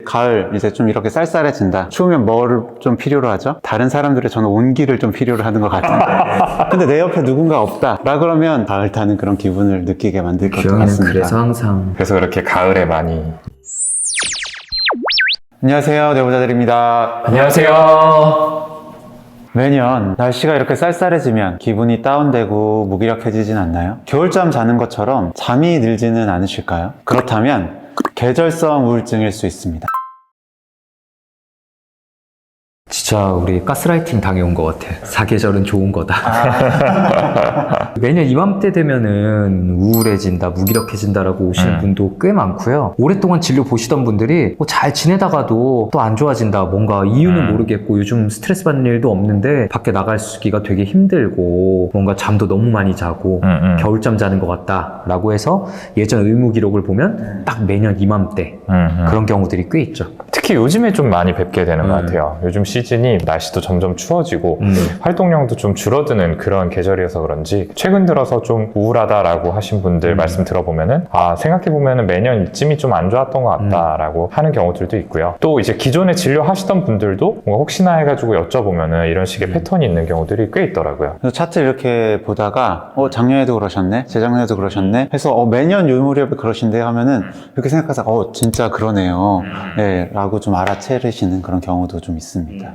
가을 이제 좀 이렇게 쌀쌀해진다. 추우면 뭐를 좀 필요로 하죠? 다른 사람들의 저는 온기를 좀 필요로 하는 것 같은데. 근데 내 옆에 누군가 없다. 라 그러면 가을 타는 그런 기분을 느끼게 만들 것 같습니다. 그래서 항상. 그래서 그렇게 가을에 많이. 안녕하세요. 내부자들입니다. 안녕하세요. 매년 날씨가 이렇게 쌀쌀해지면 기분이 다운되고 무기력해지진 않나요? 겨울잠 자는 것처럼 잠이 들지는 않으실까요? 그렇다면 계절성 우울증일 수 있습니다. 진짜 우리 가스라이팅 당해온 것 같아. 사계절은 좋은 거다. 매년 이맘때 되면은 우울해진다, 무기력해진다라고 오시는 분도 꽤 많고요. 오랫동안 진료 보시던 분들이 잘 지내다가도 또 안 좋아진다. 뭔가 이유는 모르겠고 요즘 스트레스 받는 일도 없는데 밖에 나가기가 되게 힘들고 뭔가 잠도 너무 많이 자고 겨울잠 자는 것 같다라고 해서 예전 의무 기록을 보면 딱 매년 이맘때 그런 경우들이 꽤 있죠. 특히 요즘에 좀 많이 뵙게 되는 것 같아요. 요즘 시즌이 날씨도 점점 추워지고 활동량도 좀 줄어드는 그런 계절이어서 그런지 최근 들어서 좀 우울하다라고 하신 분들 말씀 들어보면은 생각해보면은 매년 이쯤이 좀 안 좋았던 것 같다라고 하는 경우들도 있고요. 또 이제 기존에 진료하시던 분들도 뭔가 혹시나 해가지고 여쭤보면은 이런 식의 패턴이 있는 경우들이 꽤 있더라고요. 그래서 차트 이렇게 보다가 작년에도 그러셨네? 재작년에도 그러셨네? 해서 매년 요 무렵에 그러신데 하면은 이렇게 생각해서 진짜 그러네요. 네, 라고 좀 알아채르시는 그런 경우도 좀 있습니다.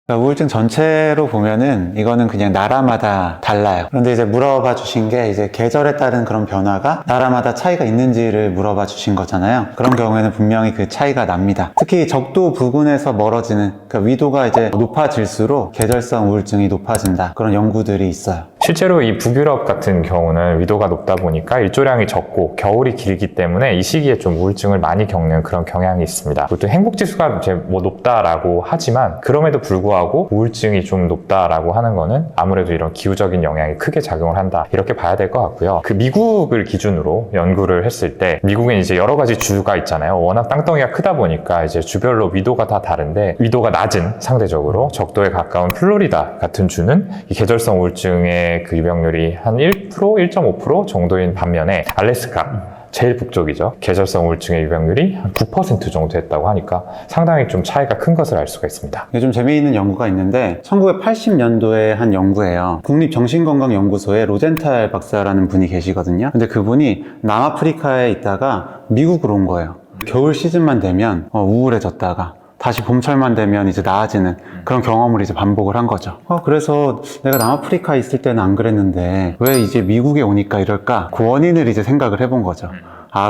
그러니까 우울증 전체로 보면은 이거는 그냥 나라마다 달라요. 그런데 이제 물어봐 주신 게 이제 계절에 따른 그런 변화가 나라마다 차이가 있는지를 물어봐 주신 거잖아요. 그런 경우에는 분명히 그 차이가 납니다. 특히 적도 부근에서 멀어지는, 그러니까 위도가 이제 높아질수록 계절성 우울증이 높아진다. 그런 연구들이 있어요. 실제로 이 북유럽 같은 경우는 위도가 높다 보니까 일조량이 적고 겨울이 길기 때문에 이 시기에 좀 우울증을 많이 겪는 그런 경향이 있습니다. 또 행복지수가 이제 높다라고 하지만 그럼에도 불구하고 우울증이 좀 높다라고 하는 거는 아무래도 이런 기후적인 영향이 크게 작용을 한다, 이렇게 봐야 될 것 같고요. 그 미국을 기준으로 연구를 했을 때 미국엔 이제 여러 가지 주가 있잖아요. 워낙 땅덩이가 크다 보니까 이제 주별로 위도가 다 다른데 위도가 낮은, 상대적으로 적도에 가까운 플로리다 같은 주는 이 계절성 우울증의 그 유병률이 한 1%, 1.5% 정도인 반면에 알래스카, 제일 북쪽이죠. 계절성 우울증의 유병률이 한 9% 정도 됐다고 하니까 상당히 좀 차이가 큰 것을 알 수가 있습니다. 좀 재미있는 연구가 있는데 1980년도에 한 연구예요. 국립정신건강연구소에 로젠탈 박사라는 분이 계시거든요. 근데 그분이 남아프리카에 있다가 미국으로 온 거예요. 겨울 시즌만 되면 우울해졌다가 다시 봄철만 되면 이제 나아지는 그런 경험을 이제 반복을 한 거죠. 그래서 내가 남아프리카에 있을 때는 안 그랬는데 왜 이제 미국에 오니까 이럴까? 그 원인을 이제 생각을 해본 거죠.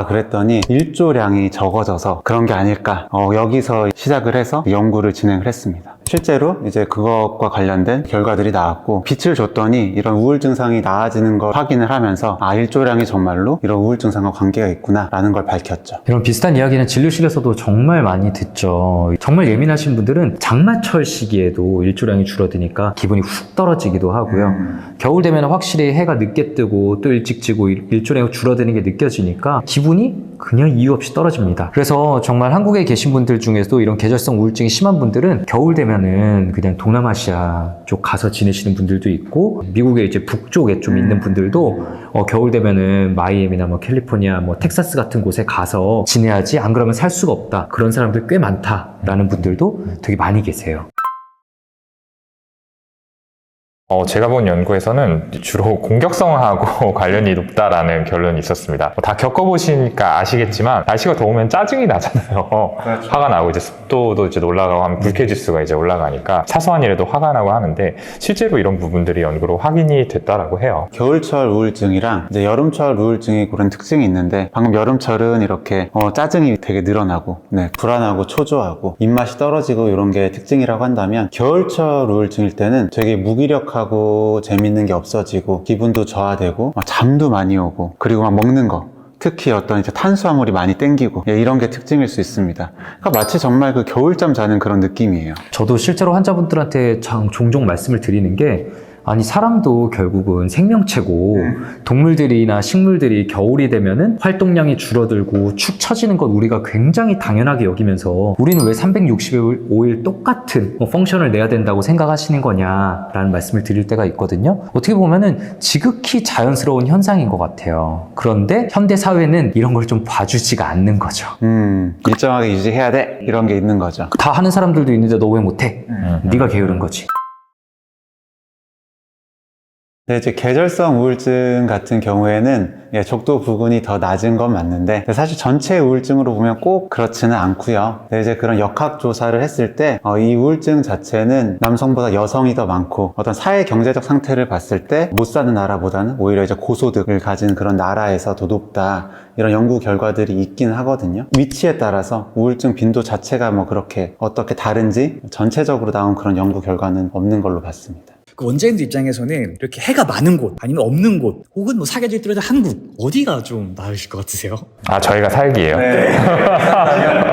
그랬더니 일조량이 적어져서 그런 게 아닐까. 여기서 시작을 해서 연구를 진행을 했습니다. 실제로 이제 그것과 관련된 결과들이 나왔고 빛을 줬더니 이런 우울 증상이 나아지는 걸 확인을 하면서 일조량이 정말로 이런 우울 증상과 관계가 있구나 라는 걸 밝혔죠. 이런 비슷한 이야기는 진료실에서도 정말 많이 듣죠. 정말 예민하신 분들은 장마철 시기에도 일조량이 줄어드니까 기분이 훅 떨어지기도 하고요. 겨울 되면 확실히 해가 늦게 뜨고 또 일찍 지고 일조량이 줄어드는 게 느껴지니까 기분이 그냥 이유 없이 떨어집니다. 그래서 정말 한국에 계신 분들 중에서도 이런 계절성 우울증이 심한 분들은 겨울 되면은 그냥 동남아시아 쪽 가서 지내시는 분들도 있고 미국에 이제 북쪽에 좀 있는 분들도 겨울 되면은 마이애미나 캘리포니아 텍사스 같은 곳에 가서 지내야지 안 그러면 살 수가 없다. 그런 사람들 꽤 많다라는 분들도 되게 많이 계세요. 제가 본 연구에서는 주로 공격성하고 관련이 높다라는 결론이 있었습니다. 다 겪어보시니까 아시겠지만 날씨가 더우면 짜증이 나잖아요. 그렇죠. 화가 나고 이제 습도도 이제 올라가고 하면 불쾌지수가 이제 올라가니까 사소한 일에도 화가 나고 하는데 실제로 이런 부분들이 연구로 확인이 됐다라고 해요. 겨울철 우울증이랑 이제 여름철 우울증이 그런 특징이 있는데 방금 여름철은 이렇게 짜증이 되게 늘어나고 불안하고 초조하고 입맛이 떨어지고 이런 게 특징이라고 한다면 겨울철 우울증일 때는 되게 무기력하고 재밌는 게 없어지고 기분도 저하되고 잠도 많이 오고 그리고 먹는 거 특히 어떤 이제 탄수화물이 많이 땡기고 이런 게 특징일 수 있습니다. 그러니까 마치 정말 그 겨울잠 자는 그런 느낌이에요. 저도 실제로 환자분들한테 종종 말씀을 드리는 게 아니 사람도 결국은 생명체고 동물들이나 식물들이 겨울이 되면은 활동량이 줄어들고 축 처지는 것 우리가 굉장히 당연하게 여기면서 우리는 왜 365일 똑같은 펑션을 내야 된다고 생각하시는 거냐라는 말씀을 드릴 때가 있거든요. 어떻게 보면은 지극히 자연스러운 현상인 것 같아요. 그런데 현대 사회는 이런 걸 좀 봐주지가 않는 거죠. 일정하게 유지해야 돼 이런 게 있는 거죠. 다 하는 사람들도 있는데 너 왜 못해? 네가 게으른 거지. 네, 이제 계절성 우울증 같은 경우에는 족도 부근이 더 낮은 건 맞는데 사실 전체 우울증으로 보면 꼭 그렇지는 않고요. 이제 그런 역학 조사를 했을 때 이 우울증 자체는 남성보다 여성이 더 많고 어떤 사회 경제적 상태를 봤을 때 못 사는 나라보다는 오히려 이제 고소득을 가진 그런 나라에서 더 높다 이런 연구 결과들이 있긴 하거든요. 위치에 따라서 우울증 빈도 자체가 뭐 그렇게 어떻게 다른지 전체적으로 나온 그런 연구 결과는 없는 걸로 봤습니다. 그 원자인들 입장에서는 이렇게 해가 많은 곳 아니면 없는 곳 혹은 뭐 사계절 뚜렷한 한국 어디가 좀 나으실 것 같으세요? 아, 저희가 살기예요.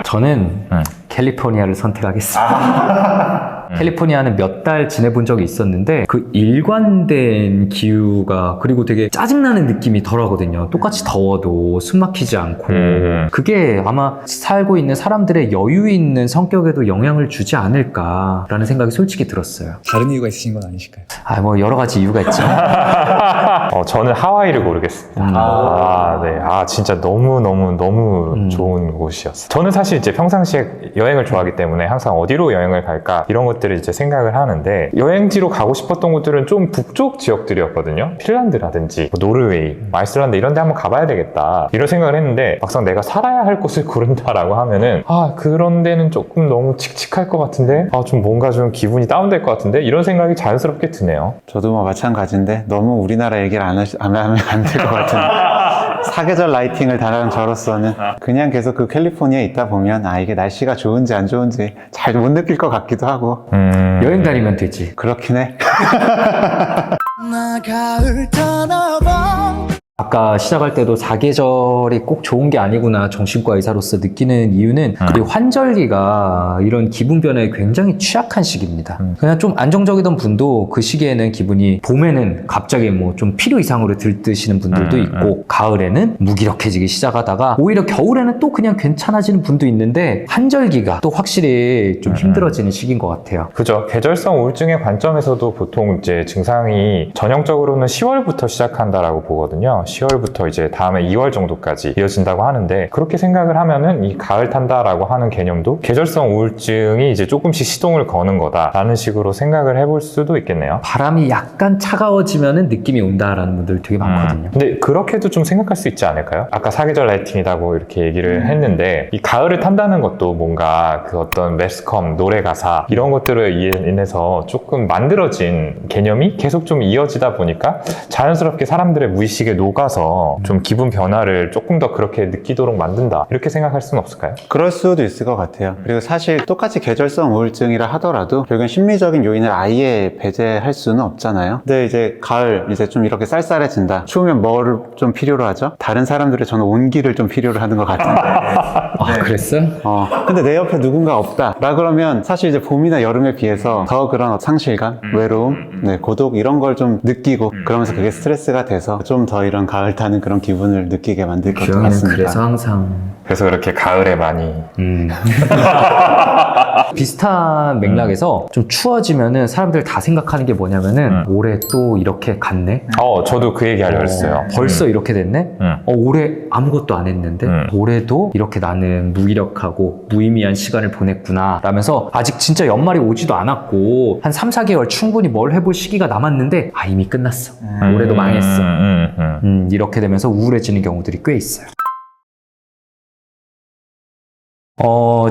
저는 캘리포니아를 선택하겠습니다. 캘리포니아는 몇 달 지내본 적이 있었는데 그 일관된 기후가 그리고 되게 짜증나는 느낌이 덜하거든요. 똑같이 더워도 숨 막히지 않고 그게 아마 살고 있는 사람들의 여유 있는 성격에도 영향을 주지 않을까라는 생각이 솔직히 들었어요. 다른 이유가 있으신 건 아니실까요? 뭐 여러 가지 이유가 있죠. 저는 하와이를 고르겠습니다. 네. 진짜 너무 좋은 곳이었어요. 저는 사실 이제 평상시에 여행을 좋아하기 때문에 항상 어디로 여행을 갈까 이런 것들을 이제 생각을 하는데 여행지로 가고 싶었던 곳들은 좀 북쪽 지역들이었거든요. 핀란드라든지 노르웨이, 아이슬란드 이런 데 한번 가봐야 되겠다 이런 생각을 했는데 막상 내가 살아야 할 곳을 고른다라고 하면은 그런 데는 조금 너무 칙칙할 것 같은데 좀 뭔가 좀 기분이 다운될 것 같은데 이런 생각이 자연스럽게 드네요. 저도 뭐 마찬가지인데 너무 우리나라 얘기를 안 하면 안 될 것 같은 사계절 라이팅을 당한 저로서는 그냥 계속 그 캘리포니아에 있다 보면 이게 날씨가 좋은지 안 좋은지 잘 못 느낄 것 같기도 하고 여행 다니면 되지. 그렇긴 해. 아까 시작할 때도 사계절이 꼭 좋은 게 아니구나 정신과 의사로서 느끼는 이유는 이 환절기가 이런 기분 변화에 굉장히 취약한 시기입니다. 그냥 좀 안정적이던 분도 그 시기에는 기분이 봄에는 갑자기 뭐 좀 필요 이상으로 들뜨시는 분들도 있고 가을에는 무기력해지기 시작하다가 오히려 겨울에는 또 그냥 괜찮아지는 분도 있는데 환절기가 또 확실히 좀 힘들어지는 시기인 것 같아요. 그죠. 계절성 우울증의 관점에서도 보통 이제 증상이 전형적으로는 10월부터 시작한다라고 보거든요. 10월부터 이제 다음에 2월 정도까지 이어진다고 하는데 그렇게 생각을 하면은 이 가을 탄다라고 하는 개념도 계절성 우울증이 이제 조금씩 시동을 거는 거다라는 식으로 생각을 해볼 수도 있겠네요. 바람이 약간 차가워지면은 느낌이 온다라는 분들 되게 많거든요. 근데 그렇게도 좀 생각할 수 있지 않을까요? 아까 사계절 라이팅이라고 이렇게 얘기를 했는데 이 가을을 탄다는 것도 뭔가 그 어떤 매스컴, 노래 가사 이런 것들을 인해서 조금 만들어진 개념이 계속 좀 이어지다 보니까 자연스럽게 사람들의 무의식에 녹아서 좀 기분 변화를 조금 더 그렇게 느끼도록 만든다 이렇게 생각할 수는 없을까요? 그럴 수도 있을 것 같아요. 그리고 사실 똑같이 계절성 우울증이라 하더라도 결국엔 심리적인 요인을 아예 배제할 수는 없잖아요. 근데 이제 가을 이제 좀 이렇게 쌀쌀해진다. 추우면 뭘 좀 필요로 하죠? 다른 사람들의 저는 온기를 좀 필요로 하는 것 같은데. 그랬어? 근데 내 옆에 누군가 없다. 라 그러면 사실 이제 봄이나 여름에 비해서 더 그런 상실감, 외로움, 고독 이런 걸 좀 느끼고 그러면서 그게 스트레스가 돼서 좀 더 이런 가을 타는 그런 기분을 느끼게 만들 것 같습니다. 그래서 항상 그래서 그렇게 가을에 많이 비슷한 맥락에서 좀 추워지면은 사람들 다 생각하는 게 뭐냐면은 올해 또 이렇게 갔네? 저도 그 얘기 하려고 했어요. 벌써 이렇게 됐네? 올해 아무것도 안 했는데 올해도 이렇게 나는 무기력하고 무의미한 시간을 보냈구나 라면서 아직 진짜 연말이 오지도 않았고 한 3, 4개월 충분히 뭘 해볼 시기가 남았는데 이미 끝났어. 올해도 망했어. 이렇게 되면서 우울해지는 경우들이 꽤 있어요.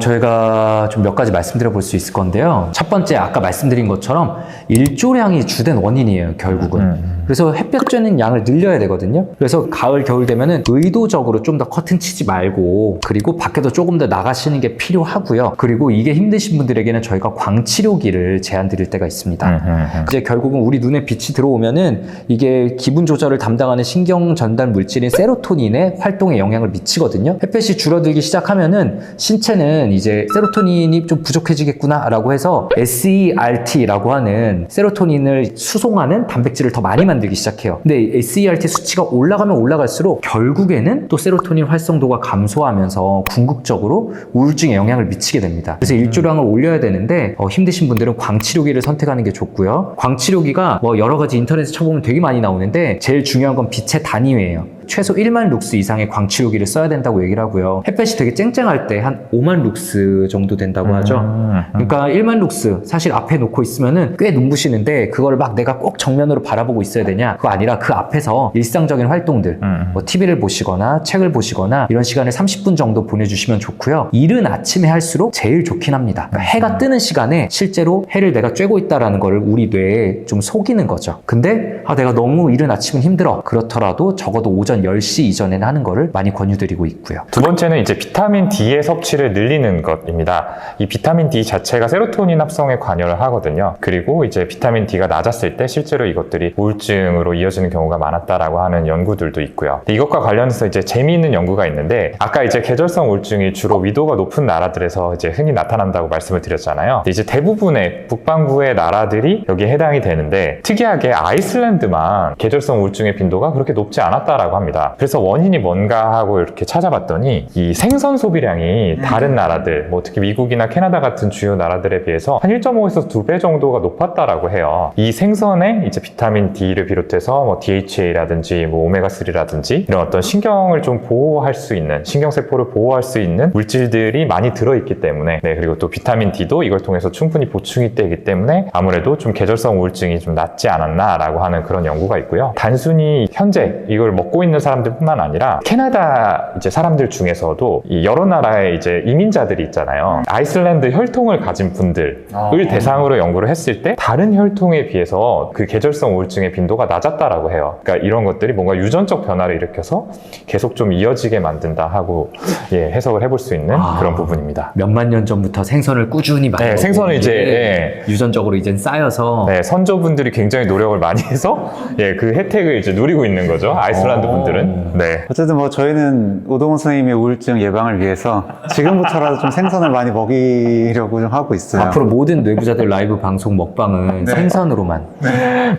저희가 좀 몇 가지 말씀드려 볼 수 있을 건데요. 첫 번째, 아까 말씀드린 것처럼 일조량이 주된 원인이에요, 결국은. 그래서 햇볕 쬐는 양을 늘려야 되거든요. 그래서 가을, 겨울 되면은 의도적으로 좀 더 커튼 치지 말고, 그리고 밖에도 조금 더 나가시는 게 필요하고요. 그리고 이게 힘드신 분들에게는 저희가 광치료기를 제안 드릴 때가 있습니다. 이제 결국은 우리 눈에 빛이 들어오면은 이게 기분 조절을 담당하는 신경 전달 물질인 세로토닌의 활동에 영향을 미치거든요. 햇볕이 줄어들기 시작하면은 신체 신체는 이제 세로토닌이 좀 부족해지겠구나 라고 해서 SERT라고 하는 세로토닌을 수송하는 단백질을 더 많이 만들기 시작해요. 근데 SERT 수치가 올라가면 올라갈수록 결국에는 또 세로토닌 활성도가 감소하면서 궁극적으로 우울증에 영향을 미치게 됩니다. 그래서 일조량을 올려야 되는데 힘드신 분들은 광치료기를 선택하는 게 좋고요. 광치료기가 뭐 여러 가지 인터넷에 쳐보면 되게 많이 나오는데 제일 중요한 건 빛의 단위예요. 최소 1만 룩스 이상의 광치료기를 써야 된다고 얘기를 하고요. 햇볕이 되게 쨍쨍할 때 한 5만 룩스 정도 된다고 하죠. 그러니까 1만 룩스 사실 앞에 놓고 있으면은 꽤 눈부시는데 그걸 막 내가 꼭 정면으로 바라보고 있어야 되냐? 그거 아니라 그 앞에서 일상적인 활동들 뭐 TV를 보시거나 책을 보시거나 이런 시간에 30분 정도 보내주시면 좋고요. 이른 아침에 할수록 제일 좋긴 합니다. 그러니까 해가 뜨는 시간에 실제로 해를 내가 쬐고 있다라는 거를 우리 뇌에 좀 속이는 거죠. 근데 내가 너무 이른 아침은 힘들어. 그렇더라도 적어도 오전 10시 이전에는 하는 거를 많이 권유드리고 있고요. 두 번째는 이제 비타민 D의 섭취를 늘리는 것입니다. 이 비타민 D 자체가 세로토닌 합성에 관여를 하거든요. 그리고 이제 비타민 D가 낮았을 때 실제로 이것들이 우울증으로 이어지는 경우가 많았다라고 하는 연구들도 있고요. 이것과 관련해서 이제 재미있는 연구가 있는데 아까 이제 계절성 우울증이 주로 위도가 높은 나라들에서 이제 흔히 나타난다고 말씀을 드렸잖아요. 근데 이제 대부분의 북반구의 나라들이 여기에 해당이 되는데 특이하게 아이슬란드만 계절성 우울증의 빈도가 그렇게 높지 않았다라고 합니다. 그래서 원인이 뭔가 하고 이렇게 찾아봤더니 이 생선 소비량이 다른 나라들, 뭐 특히 미국이나 캐나다 같은 주요 나라들에 비해서 한 1.5에서 2배 정도가 높았다라고 해요. 이 생선에 이제 비타민 D를 비롯해서 뭐 DHA라든지 뭐 오메가3라든지 이런 어떤 신경을 좀 보호할 수 있는, 신경세포를 보호할 수 있는 물질들이 많이 들어있기 때문에 그리고 또 비타민 D도 이걸 통해서 충분히 보충이 되기 때문에 아무래도 좀 계절성 우울증이 좀 낫지 않았나라고 하는 그런 연구가 있고요. 단순히 현재 이걸 먹고 있는 사람들뿐만 아니라 캐나다 이제 사람들 중에서도 이 여러 나라의 이제 이민자들이 있잖아요. 아이슬란드 혈통을 가진 분들을 대상으로 연구를 했을 때 다른 혈통에 비해서 그 계절성 우울증의 빈도가 낮았다라고 해요. 그러니까 이런 것들이 뭔가 유전적 변화를 일으켜서 계속 좀 이어지게 만든다 하고 해석을 해볼 수 있는 그런 부분입니다. 몇만 년 전부터 생선을 꾸준히 많이 먹고 생선을 이제 유전적으로 이제 쌓여서 선조분들이 굉장히 노력을 많이 해서 그 혜택을 이제 누리고 있는 거죠. 아이슬란드 분들은. 어쨌든 뭐 저희는 오동훈 선생님의 우울증 예방을 위해서 지금부터라도 좀 생선을 많이 먹이려고 좀 하고 있어요. 앞으로 모든 뇌부자들 라이브 방송 먹방은 생선으로만.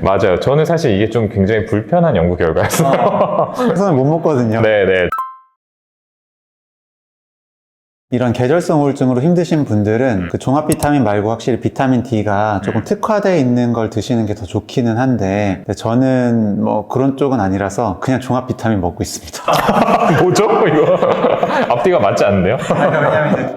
맞아요. 저는 사실 이게 좀 굉장히 불편한 연구 결과였어요. 생선을 못 먹거든요. 네네. 이런 계절성 우울증으로 힘드신 분들은 그 종합 비타민 말고 확실히 비타민 D가 조금 특화되어 있는 걸 드시는 게 더 좋기는 한데 저는 뭐 그런 쪽은 아니라서 그냥 종합 비타민 먹고 있습니다. 뭐죠 이거? 앞뒤가 맞지 않는데요?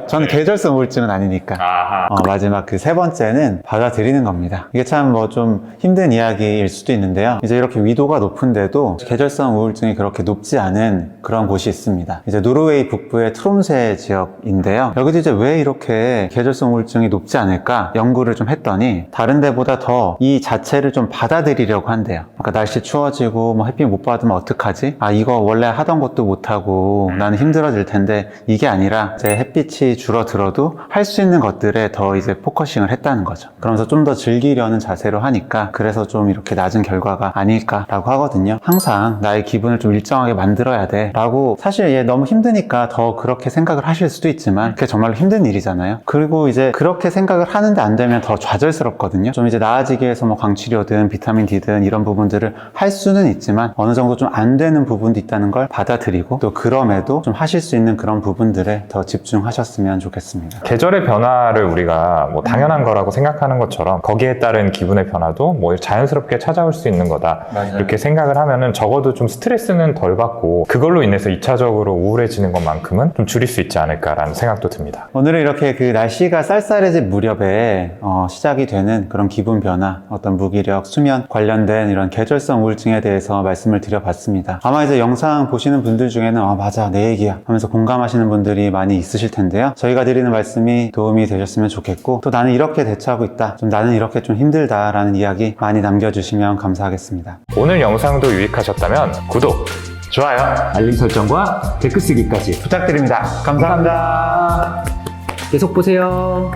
저는 계절성 우울증은 아니니까. 마지막 그 세 번째는 받아들이는 겁니다. 이게 참 뭐 좀 힘든 이야기일 수도 있는데요. 이제 이렇게 위도가 높은데도 계절성 우울증이 그렇게 높지 않은 그런 곳이 있습니다. 이제 노르웨이 북부의 트롬세 지역인데요. 여기도 이제 왜 이렇게 계절성 우울증이 높지 않을까 연구를 좀 했더니 다른 데보다 더 이 자체를 좀 받아들이려고 한대요. 그러니까 날씨 추워지고 뭐 햇빛 못 받으면 어떡하지? 이거 원래 하던 것도 못하고 나는 힘들어질 텐데 이게 아니라 이제 햇빛이 줄어들어도 할 수 있는 것들에 더 이제 포커싱을 했다는 거죠. 그러면서 좀 더 즐기려는 자세로 하니까 그래서 좀 이렇게 낮은 결과가 아닐까라고 하거든요. 항상 나의 기분을 좀 일정하게 만들어야 돼 라고 사실 얘 너무 힘드니까 더 그렇게 생각을 하실 수도 있지만 그게 정말로 힘든 일이잖아요. 그리고 이제 그렇게 생각을 하는데 안 되면 더 좌절스럽거든요. 좀 이제 나아지기 위해서 뭐 광치료든 비타민 D든 이런 부분들을 할 수는 있지만 어느 정도 좀 안 되는 부분도 있다는 걸 받아들이고 또 그럼에도 좀 하실 수 있는 그런 부분들에 더 집중하셨으면 좋겠습니다. 계절의 변화를 우리가 뭐 당연한 거라고 생각하는 것처럼 거기에 따른 기분의 변화도 뭐 자연스럽게 찾아올 수 있는 거다. 이렇게 생각을 하면은 적어도 좀 스트레스는 덜 받고 그걸로 인해서 2차적으로 우울해지는 것만큼은 좀 줄일 수 있지 않을까라는 생각도 듭니다. 오늘은 이렇게 그 날씨가 쌀쌀해질 무렵에 시작이 되는 그런 기분 변화, 어떤 무기력, 수면 관련된 이런 계절성 우울증에 대해서 말씀을 드려봤습니다. 아마 이제 영상 보시는 분들 중에는 맞아 내 얘기야 하면서 공감하시는 분들이 많이 있으실 텐데요. 저희가 드리는 말씀이 도움이 되셨으면 좋겠고 또 나는 이렇게 대처하고 있다, 좀 나는 이렇게 좀 힘들다라는 이야기 많이 남겨주시면 감사하겠습니다. 오늘 영상도 유익하셨다면 구독, 좋아요, 알림 설정과 댓글 쓰기까지 부탁드립니다. 감사합니다. 계속 보세요.